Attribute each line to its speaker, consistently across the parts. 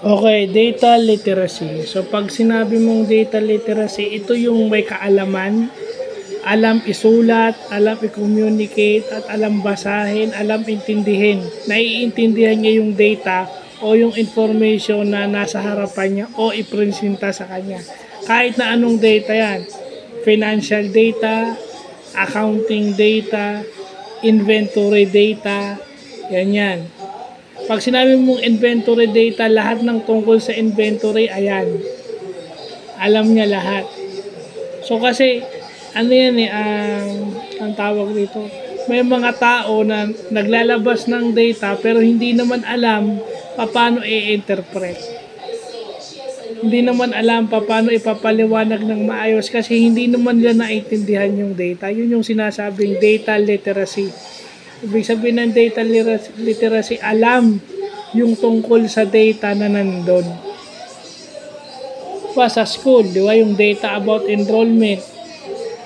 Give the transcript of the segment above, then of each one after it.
Speaker 1: Okay, data literacy. So, pag sinabi mong data literacy, ito yung may kaalaman, alam isulat, alam i-communicate, at alam basahin, alam intindihin. Naiintindihan niya yung data o yung information na nasa harapan niya o ipresenta sa kanya. Kahit na anong data yan. Financial data, accounting data, inventory data, yan. Pag sinabi mong inventory data, lahat ng tungkol sa inventory, ayan. Alam niya lahat. So kasi, ano yan ang tawag dito, may mga tao na naglalabas ng data pero hindi naman alam paano i-interpret. Hindi naman alam paano ipapaliwanag ng maayos kasi hindi naman nila naintindihan yung data. Yun yung sinasabing data literacy. Ibig sabihin ng data literacy, alam yung tungkol sa data na nandun. Sa school, di ba, yung data about enrollment,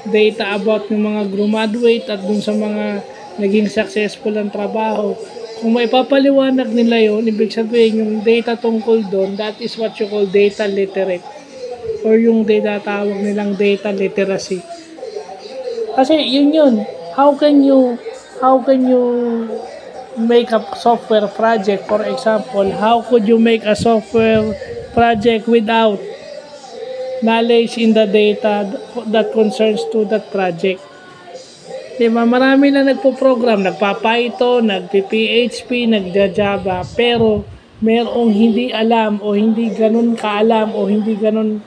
Speaker 1: data about ng mga graduate at dun sa mga naging successful ang trabaho. Kung may papaliwanag nila yun, ibig sabihin yung data tungkol doon, that is what you call data literate. Or yung data tawag nilang data literacy. Kasi yun. How can you make a software project? For example, how could you make a software project without knowledge in the data that concerns to that project? Diba, marami na nagpo-program, nagpa-Python, nagpi-PHP, nagja-Java, pero merong hindi alam o hindi ganun kaalam o hindi ganun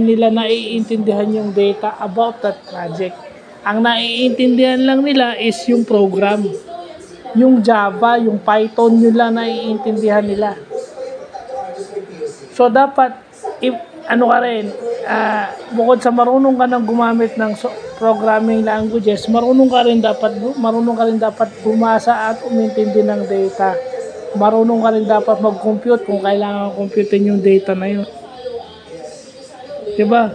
Speaker 1: nila naiintindihan yung data about that project. Ang naiintindihan lang nila is yung program. Yung Java, yung Python, yun lang naiintindihan nila. So, dapat, bukod sa marunong ka nang gumamit ng programming languages, marunong ka rin dapat bumasa at umintindi ng data. Marunong ka rin dapat mag-compute kung kailangan computein yung data na yun. Diba?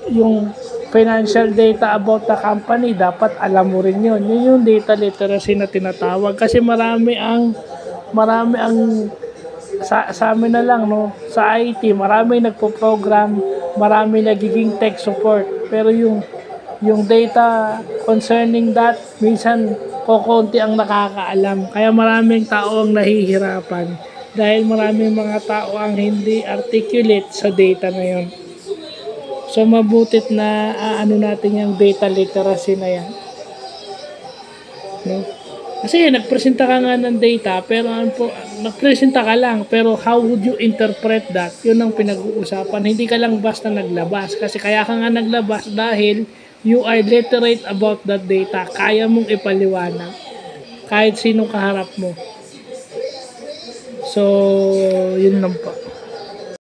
Speaker 1: Yung financial data about the company, dapat alam mo rin yun. Yun yung data literacy na tinatawag. Kasi marami ang sa amin na lang, no, sa IT, marami nagpo-program, marami nagiging tech support. Pero yung data concerning that, minsan kokonti ang nakakaalam. Kaya maraming tao ang nahihirapan dahil maraming mga tao ang hindi articulate sa data na yun. So, mabutit na natin yung data literacy na yan. No? Kasi nagpresenta ka nga ng data, pero nagpresenta ka lang, pero how would you interpret that? Yun ang pinag-uusapan. Hindi ka lang basta naglabas. Kasi kaya ka nga naglabas dahil you are literate about that data. Kaya mong ipaliwanag. Kahit sinong kaharap mo. So, yun lang po.